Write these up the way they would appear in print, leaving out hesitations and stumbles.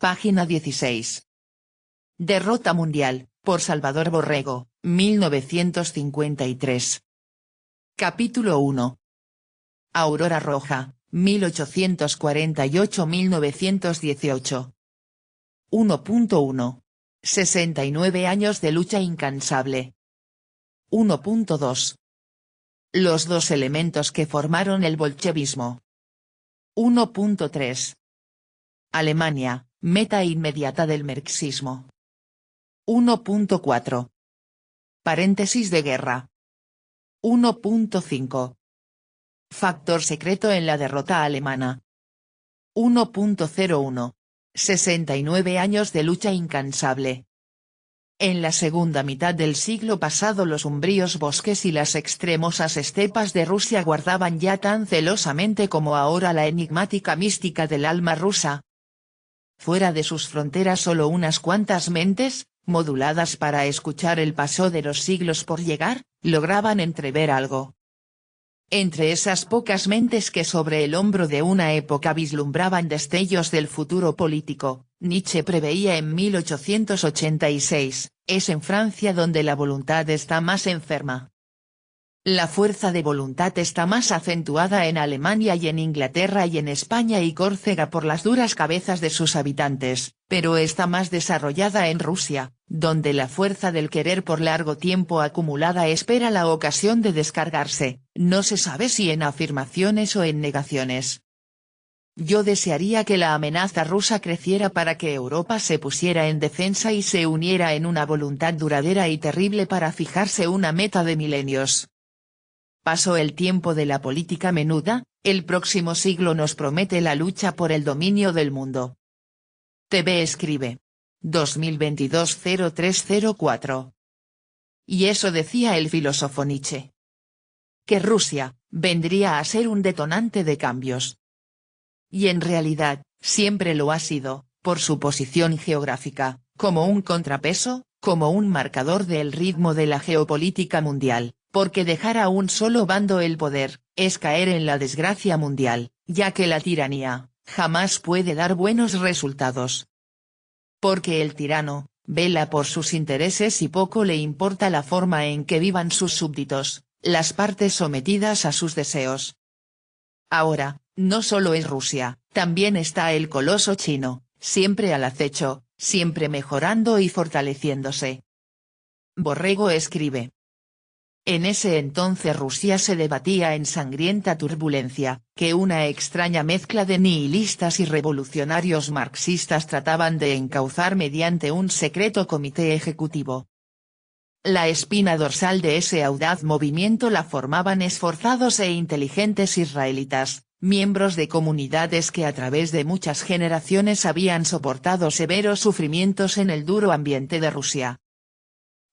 Página 16. Derrota mundial, por Salvador Borrego, 1953. Capítulo 1. Aurora Roja, 1848-1918. 1.1. 69 años de lucha incansable. 1.2. Los dos elementos que formaron el bolchevismo. 1.3. Alemania, meta inmediata del marxismo. 1.4. Paréntesis de guerra. 1.5. Factor secreto en la derrota alemana. 1.01. 69 años de lucha incansable. En la segunda mitad del siglo pasado los umbríos bosques y las extremosas estepas de Rusia guardaban ya tan celosamente como ahora la enigmática mística del alma rusa. Fuera de sus fronteras solo unas cuantas mentes, moduladas para escuchar el paso de los siglos por llegar, lograban entrever algo. Entre esas pocas mentes que sobre el hombro de una época vislumbraban destellos del futuro político, Nietzsche preveía en 1886, es en Francia donde la voluntad está más enferma. La fuerza de voluntad está más acentuada en Alemania y en Inglaterra y en España y Córcega por las duras cabezas de sus habitantes, pero está más desarrollada en Rusia, donde la fuerza del querer por largo tiempo acumulada espera la ocasión de descargarse, no se sabe si en afirmaciones o en negaciones. Yo desearía que la amenaza rusa creciera para que Europa se pusiera en defensa y se uniera en una voluntad duradera y terrible para fijarse una meta de milenios. Pasó el tiempo de la política menuda, el próximo siglo nos promete la lucha por el dominio del mundo. TV escribe. 2022-0304. Y eso decía el filósofo Nietzsche. Que Rusia, vendría a ser un detonante de cambios. Y en realidad, siempre lo ha sido, por su posición geográfica, como un contrapeso, como un marcador del ritmo de la geopolítica mundial. Porque dejar a un solo bando el poder, es caer en la desgracia mundial, ya que la tiranía, jamás puede dar buenos resultados. Porque el tirano, vela por sus intereses y poco le importa la forma en que vivan sus súbditos, las partes sometidas a sus deseos. Ahora, no solo es Rusia, también está el coloso chino, siempre al acecho, siempre mejorando y fortaleciéndose. Borrego escribe. En ese entonces Rusia se debatía en sangrienta turbulencia, que una extraña mezcla de nihilistas y revolucionarios marxistas trataban de encauzar mediante un secreto comité ejecutivo. La espina dorsal de ese audaz movimiento la formaban esforzados e inteligentes israelitas, miembros de comunidades que a través de muchas generaciones habían soportado severos sufrimientos en el duro ambiente de Rusia.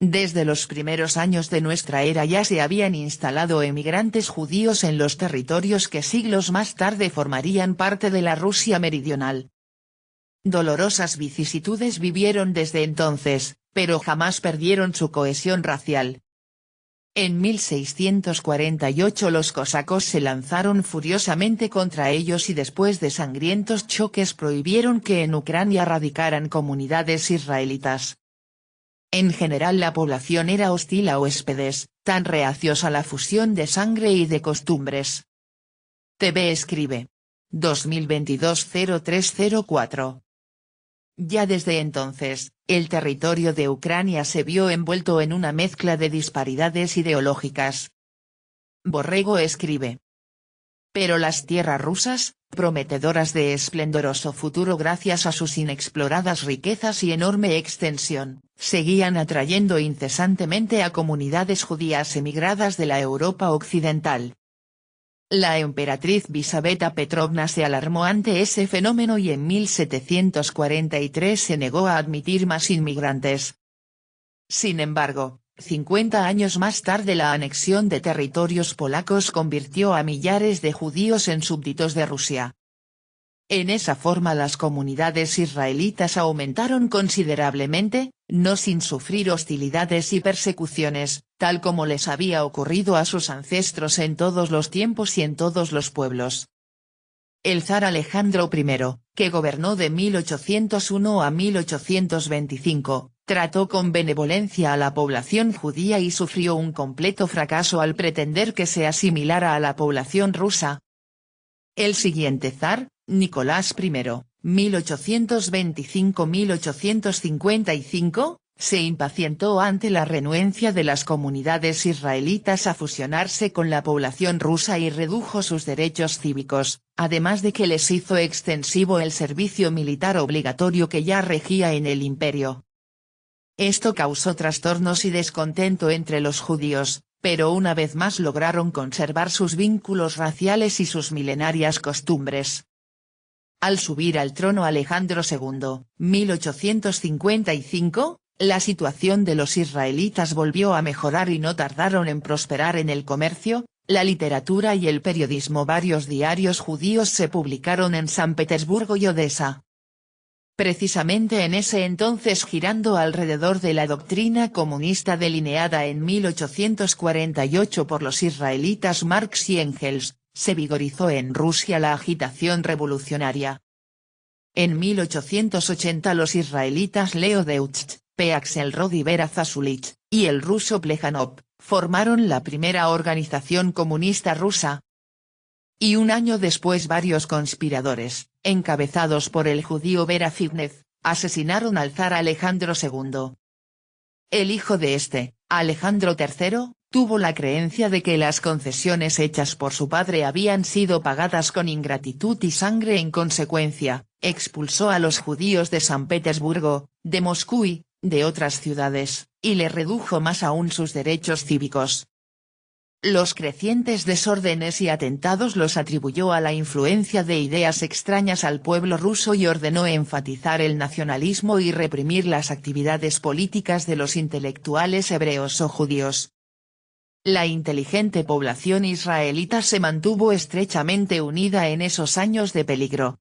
Desde los primeros años de nuestra era ya se habían instalado emigrantes judíos en los territorios que siglos más tarde formarían parte de la Rusia meridional. Dolorosas vicisitudes vivieron desde entonces, pero jamás perdieron su cohesión racial. En 1648 los cosacos se lanzaron furiosamente contra ellos y después de sangrientos choques prohibieron que en Ucrania radicaran comunidades israelitas. En general la población era hostil a huéspedes, tan reacios a la fusión de sangre y de costumbres. TV escribe. 2022-0304. Ya desde entonces, el territorio de Ucrania se vio envuelto en una mezcla de disparidades ideológicas. Borrego escribe. Pero las tierras rusas, prometedoras de esplendoroso futuro gracias a sus inexploradas riquezas y enorme extensión, seguían atrayendo incesantemente a comunidades judías emigradas de la Europa occidental. La emperatriz Visaveta Petrovna se alarmó ante ese fenómeno y en 1743 se negó a admitir más inmigrantes. Sin embargo, 50 años más tarde la anexión de territorios polacos convirtió a millares de judíos en súbditos de Rusia. En esa forma las comunidades israelitas aumentaron considerablemente, no sin sufrir hostilidades y persecuciones, tal como les había ocurrido a sus ancestros en todos los tiempos y en todos los pueblos. El zar Alejandro I, que gobernó de 1801 a 1825, trató con benevolencia a la población judía y sufrió un completo fracaso al pretender que se asimilara a la población rusa. El siguiente zar, Nicolás I, 1825-1855, se impacientó ante la renuencia de las comunidades israelitas a fusionarse con la población rusa y redujo sus derechos cívicos, además de que les hizo extensivo el servicio militar obligatorio que ya regía en el imperio. Esto causó trastornos y descontento entre los judíos, pero una vez más lograron conservar sus vínculos raciales y sus milenarias costumbres. Al subir al trono Alejandro II, 1855, la situación de los israelitas volvió a mejorar y no tardaron en prosperar en el comercio, la literatura y el periodismo. Varios diarios judíos se publicaron en San Petersburgo y Odessa. Precisamente en ese entonces, girando alrededor de la doctrina comunista delineada en 1848 por los israelitas Marx y Engels, se vigorizó en Rusia la agitación revolucionaria. En 1880 los israelitas Leo Deutsch, P. Axelrod y Vera Zasulich, y el ruso Plejanov, formaron la primera organización comunista rusa. Y un año después varios conspiradores, encabezados por el judío Vera Zhivnev, asesinaron al zar Alejandro II. El hijo de este, Alejandro III, tuvo la creencia de que las concesiones hechas por su padre habían sido pagadas con ingratitud y sangre. En consecuencia, expulsó a los judíos de San Petersburgo, de Moscú y, de otras ciudades, y le redujo más aún sus derechos cívicos. Los crecientes desórdenes y atentados los atribuyó a la influencia de ideas extrañas al pueblo ruso y ordenó enfatizar el nacionalismo y reprimir las actividades políticas de los intelectuales hebreos o judíos. La inteligente población israelita se mantuvo estrechamente unida en esos años de peligro.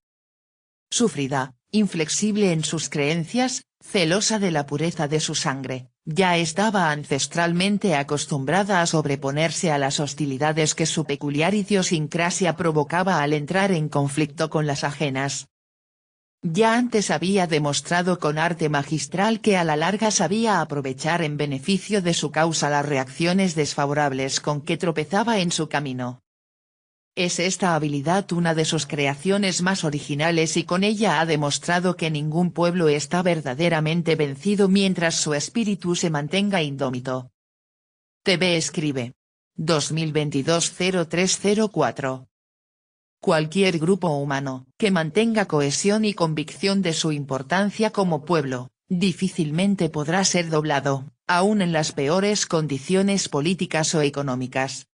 Sufrida, inflexible en sus creencias, celosa de la pureza de su sangre, ya estaba ancestralmente acostumbrada a sobreponerse a las hostilidades que su peculiar idiosincrasia provocaba al entrar en conflicto con las ajenas. Ya antes había demostrado con arte magistral que a la larga sabía aprovechar en beneficio de su causa las reacciones desfavorables con que tropezaba en su camino. Es esta habilidad una de sus creaciones más originales y con ella ha demostrado que ningún pueblo está verdaderamente vencido mientras su espíritu se mantenga indómito. TV escribe. 2022-0304. Cualquier grupo humano que mantenga cohesión y convicción de su importancia como pueblo, difícilmente podrá ser doblado, aun en las peores condiciones políticas o económicas.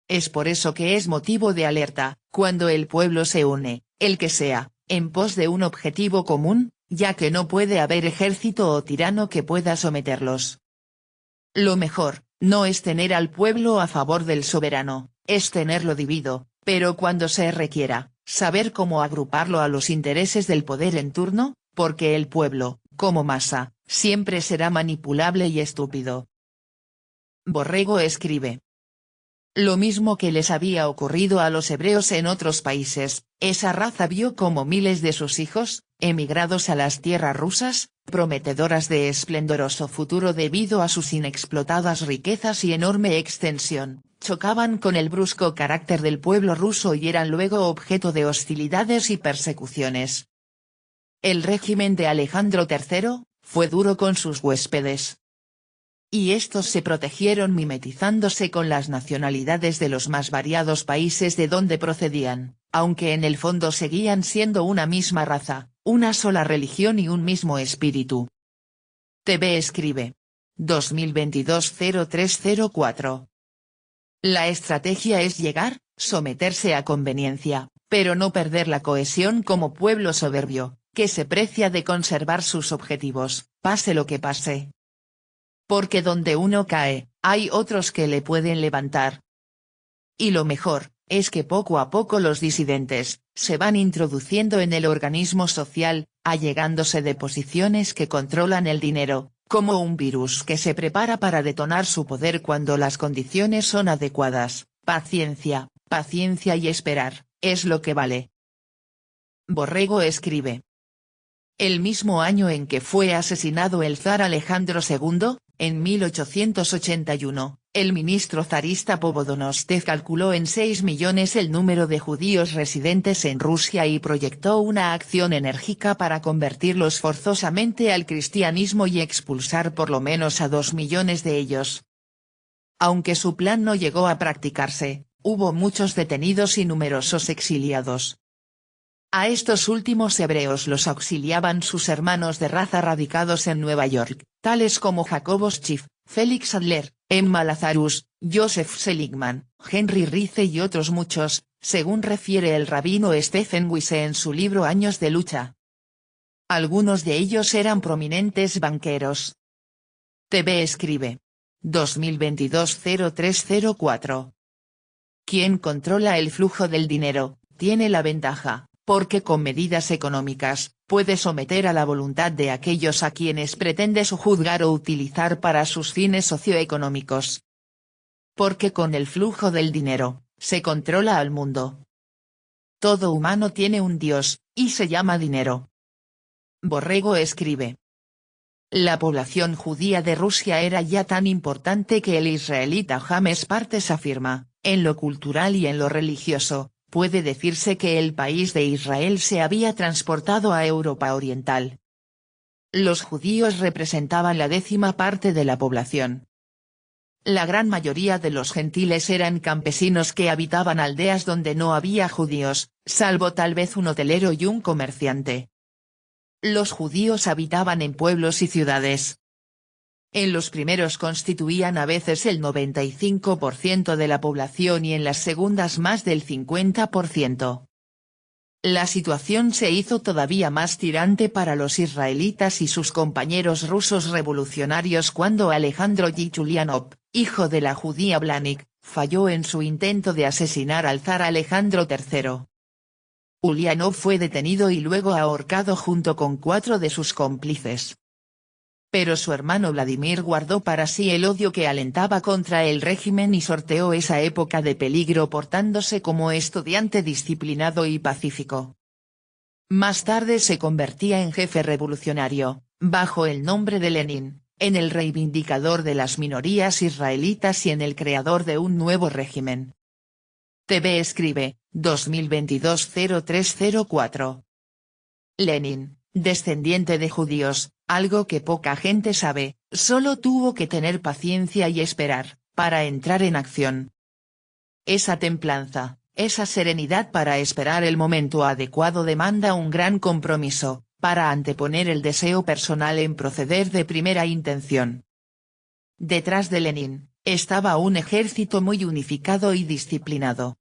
Es por eso que es motivo de alerta, cuando el pueblo se une, el que sea, en pos de un objetivo común, ya que no puede haber ejército o tirano que pueda someterlos. Lo mejor, no es tener al pueblo a favor del soberano, es tenerlo dividido, pero cuando se requiera, saber cómo agruparlo a los intereses del poder en turno, porque el pueblo, como masa, siempre será manipulable y estúpido. Borrego escribe. Lo mismo que les había ocurrido a los hebreos en otros países, esa raza vio como miles de sus hijos, emigrados a las tierras rusas, prometedoras de esplendoroso futuro debido a sus inexplotadas riquezas y enorme extensión, chocaban con el brusco carácter del pueblo ruso y eran luego objeto de hostilidades y persecuciones. El régimen de Alejandro III, fue duro con sus huéspedes. Y estos se protegieron mimetizándose con las nacionalidades de los más variados países de donde procedían, aunque en el fondo seguían siendo una misma raza, una sola religión y un mismo espíritu. TV escribe. 2022-0304. La estrategia es llegar, someterse a conveniencia, pero no perder la cohesión como pueblo soberbio, que se precia de conservar sus objetivos, pase lo que pase. Porque donde uno cae, hay otros que le pueden levantar. Y lo mejor, es que poco a poco los disidentes, se van introduciendo en el organismo social, allegándose de posiciones que controlan el dinero, como un virus que se prepara para detonar su poder cuando las condiciones son adecuadas. Paciencia, paciencia y esperar, es lo que vale. Borrego escribe. El mismo año en que fue asesinado el zar Alejandro II, en 1881, el ministro zarista Povodonoscev calculó en 6 millones el número de judíos residentes en Rusia y proyectó una acción enérgica para convertirlos forzosamente al cristianismo y expulsar por lo menos a 2 millones de ellos. Aunque su plan no llegó a practicarse, hubo muchos detenidos y numerosos exiliados. A estos últimos hebreos los auxiliaban sus hermanos de raza radicados en Nueva York, tales como Jacobo Schiff, Felix Adler, Emma Lazarus, Joseph Seligman, Henry Rice y otros muchos, según refiere el rabino Stephen Wise en su libro Años de lucha. Algunos de ellos eran prominentes banqueros. TV escribe. 2022-0304. Quien controla el flujo del dinero, tiene la ventaja, porque con medidas económicas, puede someter a la voluntad de aquellos a quienes pretende sojuzgar o utilizar para sus fines socioeconómicos. Porque con el flujo del dinero, se controla al mundo. Todo humano tiene un Dios, y se llama dinero. Borrego escribe. La población judía de Rusia era ya tan importante que el israelita James Partes afirma, en lo cultural y en lo religioso, puede decirse que el país de Israel se había transportado a Europa Oriental. Los judíos representaban la 10ª parte de la población. La gran mayoría de los gentiles eran campesinos que habitaban aldeas donde no había judíos, salvo tal vez un hotelero y un comerciante. Los judíos habitaban en pueblos y ciudades. En los primeros constituían a veces el 95% de la población y en las segundas más del 50%. La situación se hizo todavía más tirante para los israelitas y sus compañeros rusos revolucionarios cuando Alejandro Lich Ulianov, hijo de la judía Blanik, falló en su intento de asesinar al zar Alejandro III. Ulianov fue detenido y luego ahorcado junto con 4 de sus cómplices. Pero su hermano Vladimir guardó para sí el odio que alentaba contra el régimen y sorteó esa época de peligro portándose como estudiante disciplinado y pacífico. Más tarde se convertía en jefe revolucionario, bajo el nombre de Lenin, en el reivindicador de las minorías israelitas y en el creador de un nuevo régimen. TV escribe, 2022-0304. Lenin, descendiente de judíos, algo que poca gente sabe, solo tuvo que tener paciencia y esperar, para entrar en acción. Esa templanza, esa serenidad para esperar el momento adecuado demanda un gran compromiso, para anteponer el deseo personal en proceder de primera intención. Detrás de Lenin, estaba un ejército muy unificado y disciplinado.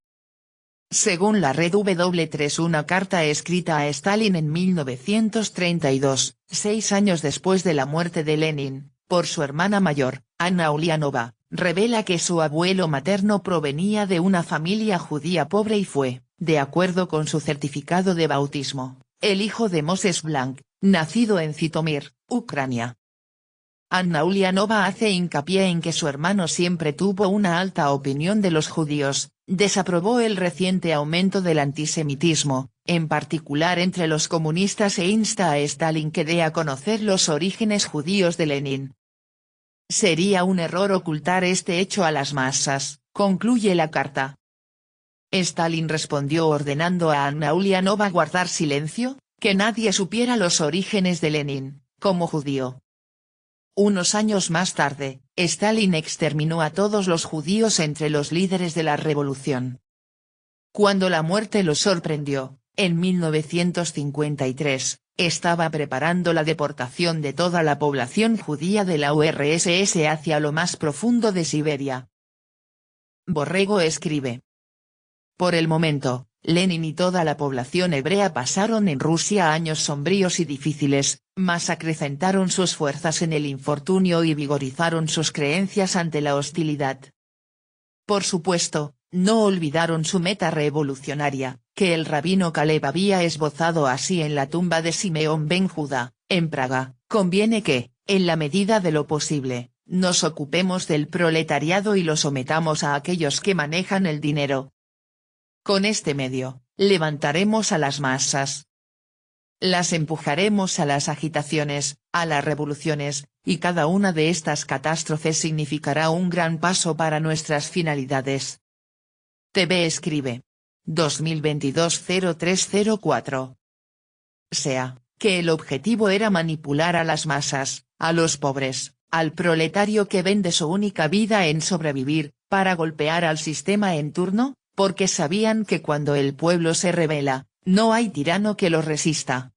Según la red W3, una carta escrita a Stalin en 1932, 6 años después de la muerte de Lenin, por su hermana mayor, Anna Ulianova, revela que su abuelo materno provenía de una familia judía pobre y fue, de acuerdo con su certificado de bautismo, el hijo de Moses Blank, nacido en Zitomir, Ucrania. Anna Ulianova hace hincapié en que su hermano siempre tuvo una alta opinión de los judíos, desaprobó el reciente aumento del antisemitismo, en particular entre los comunistas e insta a Stalin que dé a conocer los orígenes judíos de Lenin. Sería un error ocultar este hecho a las masas, concluye la carta. Stalin respondió ordenando a Anna Ulianova guardar silencio, que nadie supiera los orígenes de Lenin, como judío. Unos años más tarde, Stalin exterminó a todos los judíos entre los líderes de la revolución. Cuando la muerte lo sorprendió, en 1953, estaba preparando la deportación de toda la población judía de la URSS hacia lo más profundo de Siberia. Borrego escribe. Por el momento, Lenin y toda la población hebrea pasaron en Rusia años sombríos y difíciles, mas acrecentaron sus fuerzas en el infortunio y vigorizaron sus creencias ante la hostilidad. Por supuesto, no olvidaron su meta revolucionaria, que el rabino Caleb había esbozado así en la tumba de Simeón ben Judá, en Praga: conviene que, en la medida de lo posible, nos ocupemos del proletariado y lo sometamos a aquellos que manejan el dinero. Con este medio, levantaremos a las masas. Las empujaremos a las agitaciones, a las revoluciones, y cada una de estas catástrofes significará un gran paso para nuestras finalidades. TV escribe. 2022-0304. Sea, que el objetivo era manipular a las masas, a los pobres, al proletario que vende su única vida en sobrevivir, para golpear al sistema en turno, porque sabían que cuando el pueblo se rebela, no hay tirano que lo resista.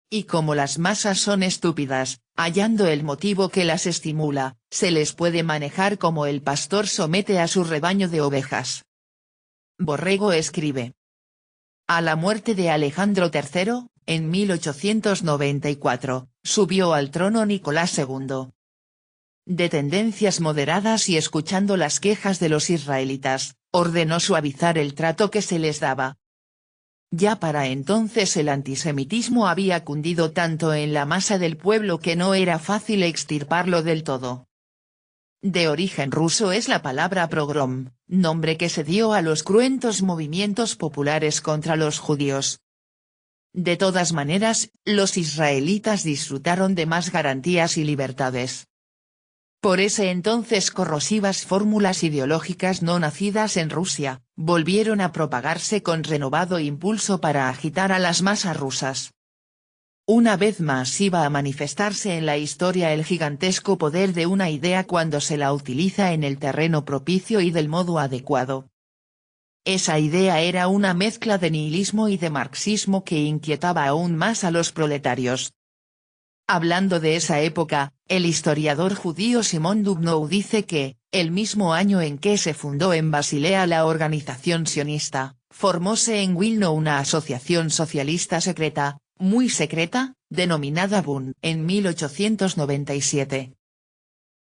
Y como las masas son estúpidas, hallando el motivo que las estimula, se les puede manejar como el pastor somete a su rebaño de ovejas. Borrego escribe. A la muerte de Alejandro III, en 1894, subió al trono Nicolás II. De tendencias moderadas y escuchando las quejas de los israelitas, ordenó suavizar el trato que se les daba. Ya para entonces el antisemitismo había cundido tanto en la masa del pueblo que no era fácil extirparlo del todo. De origen ruso es la palabra pogrom, nombre que se dio a los cruentos movimientos populares contra los judíos. De todas maneras, los israelitas disfrutaron de más garantías y libertades. Por ese entonces corrosivas fórmulas ideológicas no nacidas en Rusia, volvieron a propagarse con renovado impulso para agitar a las masas rusas. Una vez más iba a manifestarse en la historia el gigantesco poder de una idea cuando se la utiliza en el terreno propicio y del modo adecuado. Esa idea era una mezcla de nihilismo y de marxismo que inquietaba aún más a los proletarios. Hablando de esa época, el historiador judío Simón Dubnow dice que, el mismo año en que se fundó en Basilea la organización sionista, formóse en Wilno una asociación socialista secreta, muy secreta, denominada Bund en 1897.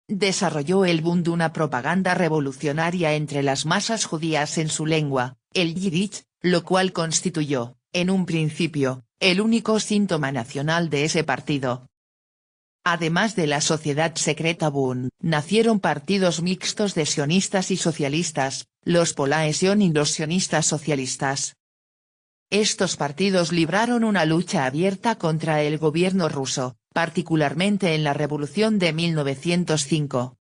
Desarrolló el Bund una propaganda revolucionaria entre las masas judías en su lengua, el yiddish, lo cual constituyó, en un principio, el único síntoma nacional de ese partido. Además de la sociedad secreta Bund, nacieron partidos mixtos de sionistas y socialistas, los Polahe Sion y los sionistas socialistas. Estos partidos libraron una lucha abierta contra el gobierno ruso, particularmente en la Revolución de 1905.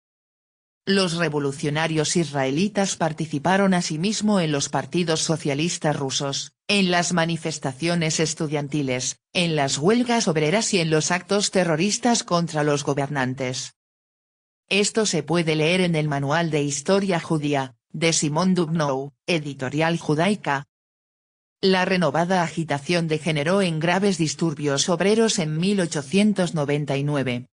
Los revolucionarios israelitas participaron asimismo en los partidos socialistas rusos, en las manifestaciones estudiantiles, en las huelgas obreras y en los actos terroristas contra los gobernantes. Esto se puede leer en el Manual de Historia Judía, de Simón Dubnow, Editorial Judaica. La renovada agitación degeneró en graves disturbios obreros en 1899.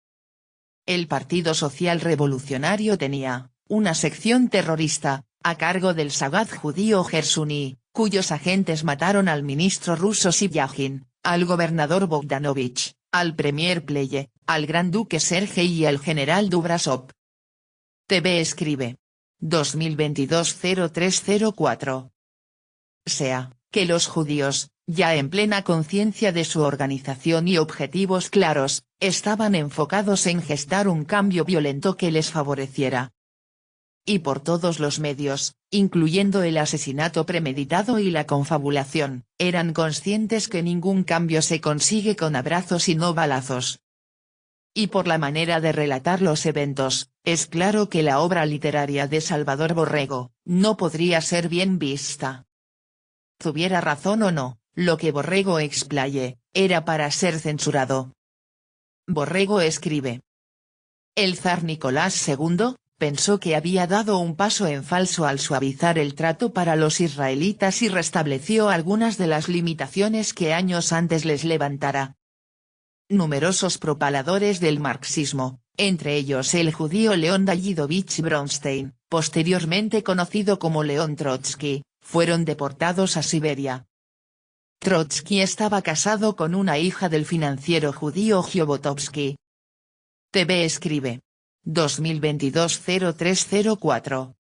El Partido Social Revolucionario tenía, una sección terrorista, a cargo del Sagad judío Gersuni, cuyos agentes mataron al ministro ruso Sibyagin, al gobernador Bogdanovich, al premier Pleye, al gran duque Sergei y al general Dubrasov. TV escribe. 2022-0304. Sea, que los judíos, ya en plena conciencia de su organización y objetivos claros, estaban enfocados en gestar un cambio violento que les favoreciera. Y por todos los medios, incluyendo el asesinato premeditado y la confabulación, eran conscientes que ningún cambio se consigue con abrazos y no balazos. Y por la manera de relatar los eventos, es claro que la obra literaria de Salvador Borrego, no podría ser bien vista. Tuviera razón o no, lo que Borrego explaye, era para ser censurado. Borrego escribe. El zar Nicolás II, pensó que había dado un paso en falso al suavizar el trato para los israelitas y restableció algunas de las limitaciones que años antes les levantara. Numerosos propaladores del marxismo, entre ellos el judío León Dayidovich Bronstein, posteriormente conocido como León Trotsky, fueron deportados a Siberia. Trotsky estaba casado con una hija del financiero judío Jobotovsky. TV escribe. 2022-0304.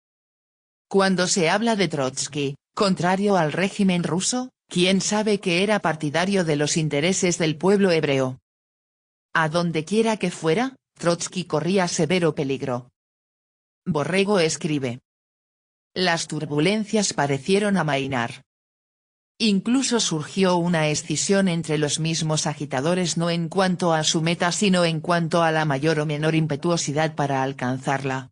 Cuando se habla de Trotsky, contrario al régimen ruso, ¿quién sabe que era partidario de los intereses del pueblo hebreo? A donde quiera que fuera, Trotsky corría severo peligro. Borrego escribe. Las turbulencias parecieron amainar. Incluso surgió una escisión entre los mismos agitadores no en cuanto a su meta sino en cuanto a la mayor o menor impetuosidad para alcanzarla.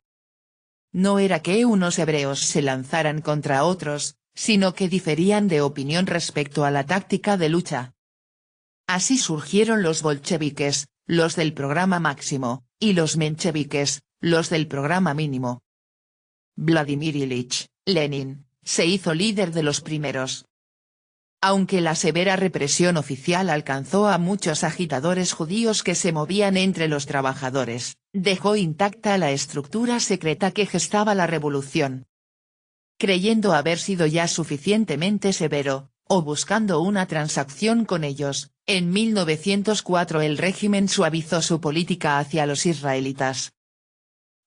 No era que unos hebreos se lanzaran contra otros, sino que diferían de opinión respecto a la táctica de lucha. Así surgieron los bolcheviques, los del programa máximo, y los mencheviques, los del programa mínimo. Vladimir Ilich Lenin se hizo líder de los primeros. Aunque la severa represión oficial alcanzó a muchos agitadores judíos que se movían entre los trabajadores, dejó intacta la estructura secreta que gestaba la revolución. Creyendo haber sido ya suficientemente severo, o buscando una transacción con ellos, en 1904 el régimen suavizó su política hacia los israelitas.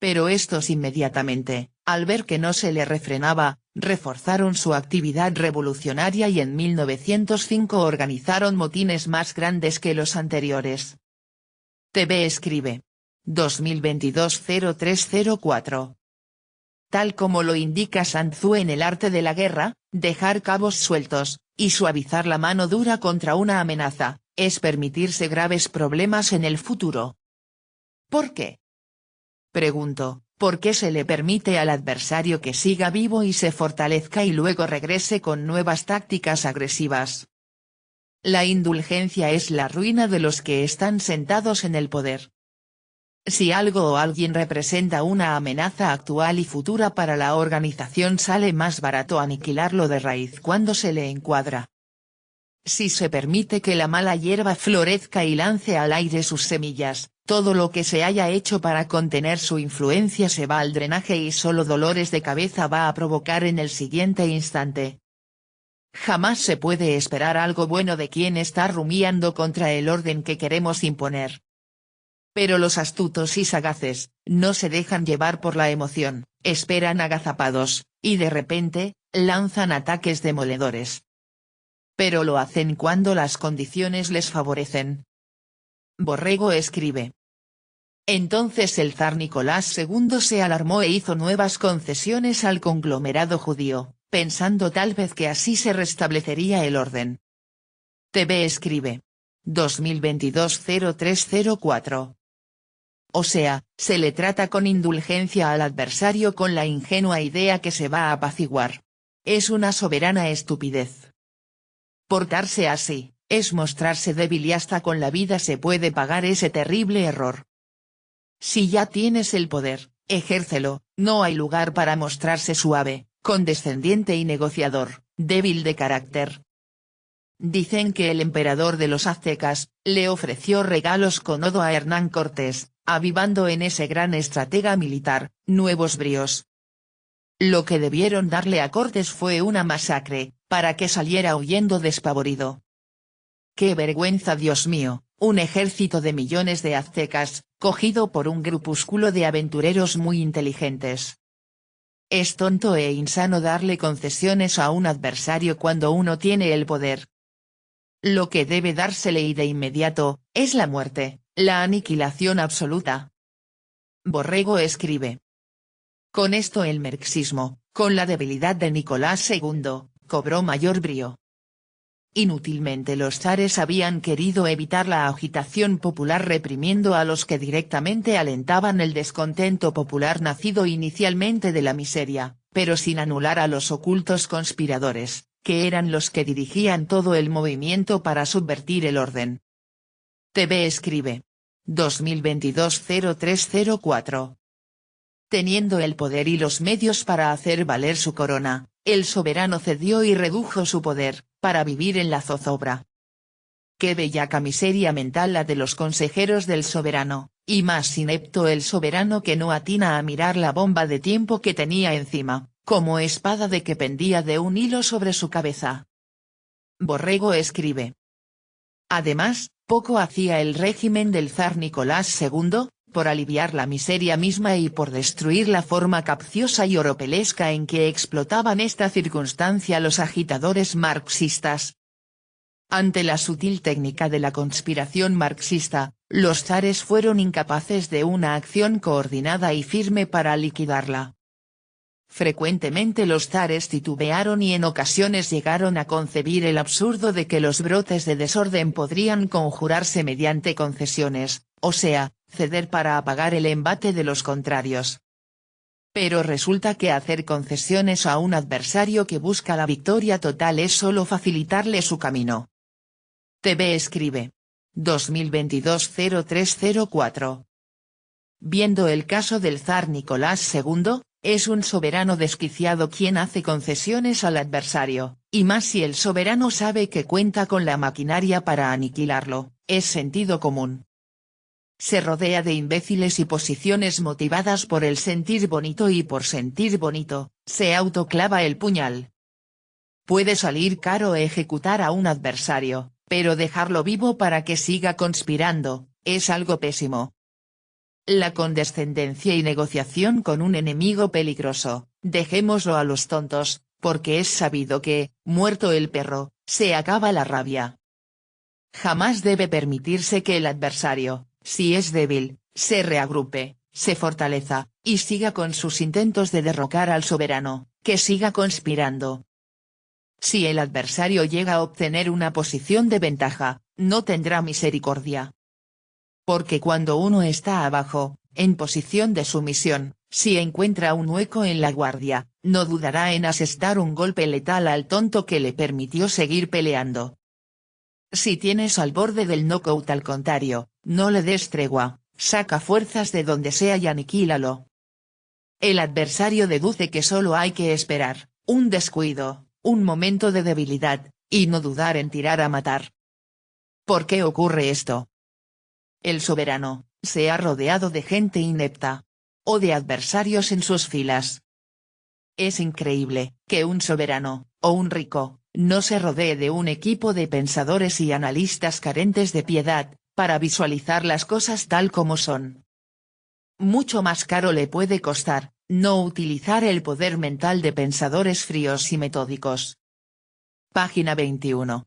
Pero estos inmediatamente, al ver que no se le refrenaba, reforzaron su actividad revolucionaria y en 1905 organizaron motines más grandes que los anteriores. TV escribe. 2022-0304. Tal como lo indica Sun Tzu en El arte de la guerra, dejar cabos sueltos, y suavizar la mano dura contra una amenaza, es permitirse graves problemas en el futuro. ¿Por qué? Pregunto, ¿por qué se le permite al adversario que siga vivo y se fortalezca y luego regrese con nuevas tácticas agresivas? La indulgencia es la ruina de los que están sentados en el poder. Si algo o alguien representa una amenaza actual y futura para la organización sale más barato aniquilarlo de raíz cuando se le encuadra. Si se permite que la mala hierba florezca y lance al aire sus semillas, todo lo que se haya hecho para contener su influencia se va al drenaje y solo dolores de cabeza va a provocar en el siguiente instante. Jamás se puede esperar algo bueno de quien está rumiando contra el orden que queremos imponer. Pero los astutos y sagaces, no se dejan llevar por la emoción, esperan agazapados, y de repente, lanzan ataques demoledores. Pero lo hacen cuando las condiciones les favorecen. Borrego escribe. Entonces el zar Nicolás II se alarmó e hizo nuevas concesiones al conglomerado judío, pensando tal vez que así se restablecería el orden. TV escribe. 2022-0304. O sea, se le trata con indulgencia al adversario con la ingenua idea que se va a apaciguar. Es una soberana estupidez. Portarse así, es mostrarse débil y hasta con la vida se puede pagar ese terrible error. Si ya tienes el poder, ejércelo, no hay lugar para mostrarse suave, condescendiente y negociador, débil de carácter. Dicen que el emperador de los aztecas, le ofreció regalos con odo a Hernán Cortés, avivando en ese gran estratega militar, nuevos bríos. Lo que debieron darle a Cortés fue una masacre, para que saliera huyendo despavorido. ¡Qué vergüenza, Dios mío! Un ejército de millones de aztecas, cogido por un grupúsculo de aventureros muy inteligentes. Es tonto e insano darle concesiones a un adversario cuando uno tiene el poder. Lo que debe dársele y de inmediato, es la muerte, la aniquilación absoluta. Borrego escribe. Con esto el marxismo, con la debilidad de Nicolás II, cobró mayor brío. Inútilmente los zares habían querido evitar la agitación popular reprimiendo a los que directamente alentaban el descontento popular nacido inicialmente de la miseria, pero sin anular a los ocultos conspiradores, que eran los que dirigían todo el movimiento para subvertir el orden. TV escribe. 2022-0304. Teniendo el poder y los medios para hacer valer su corona, el soberano cedió y redujo su poder, para vivir en la zozobra. Qué bellaca miseria mental la de los consejeros del soberano, y más inepto el soberano que no atina a mirar la bomba de tiempo que tenía encima, como espada de que pendía de un hilo sobre su cabeza. Borrego escribe. Además, poco hacía el régimen del zar Nicolás II, por aliviar la miseria misma y por destruir la forma capciosa y oropelesca en que explotaban esta circunstancia los agitadores marxistas. Ante la sutil técnica de la conspiración marxista, los zares fueron incapaces de una acción coordinada y firme para liquidarla. frecuentemente los zares titubearon y en ocasiones llegaron a concebir el absurdo de que los brotes de desorden podrían conjurarse mediante concesiones, o sea, ceder para apagar el embate de los contrarios. Pero resulta que hacer concesiones a un adversario que busca la victoria total es solo facilitarle su camino. TV escribe. 2022-0304. Viendo el caso del zar Nicolás II, es un soberano desquiciado quien hace concesiones al adversario, y más si el soberano sabe que cuenta con la maquinaria para aniquilarlo, es sentido común. Se rodea de imbéciles y posiciones motivadas por el sentir bonito y por sentir bonito, se autoclava el puñal. Puede salir caro ejecutar a un adversario, pero dejarlo vivo para que siga conspirando, es algo pésimo. La condescendencia y negociación con un enemigo peligroso, dejémoslo a los tontos, porque es sabido que, muerto el perro, se acaba la rabia. Jamás debe permitirse que el adversario, si es débil, se reagrupe, se fortaleza, y siga con sus intentos de derrocar al soberano, que siga conspirando. Si el adversario llega a obtener una posición de ventaja, no tendrá misericordia. Porque cuando uno está abajo, en posición de sumisión, si encuentra un hueco en la guardia, no dudará en asestar un golpe letal al tonto que le permitió seguir peleando. Si tienes al borde del knockout al contrario, no le des tregua, saca fuerzas de donde sea y aniquílalo. El adversario deduce que solo hay que esperar, un descuido, un momento de debilidad, y no dudar en tirar a matar. ¿Por qué ocurre esto? El soberano, se ha rodeado de gente inepta. O de adversarios en sus filas. Es increíble, que un soberano, o un rico, no se rodee de un equipo de pensadores y analistas carentes de piedad, para visualizar las cosas tal como son. Mucho más caro le puede costar, no utilizar el poder mental de pensadores fríos y metódicos. Página 21.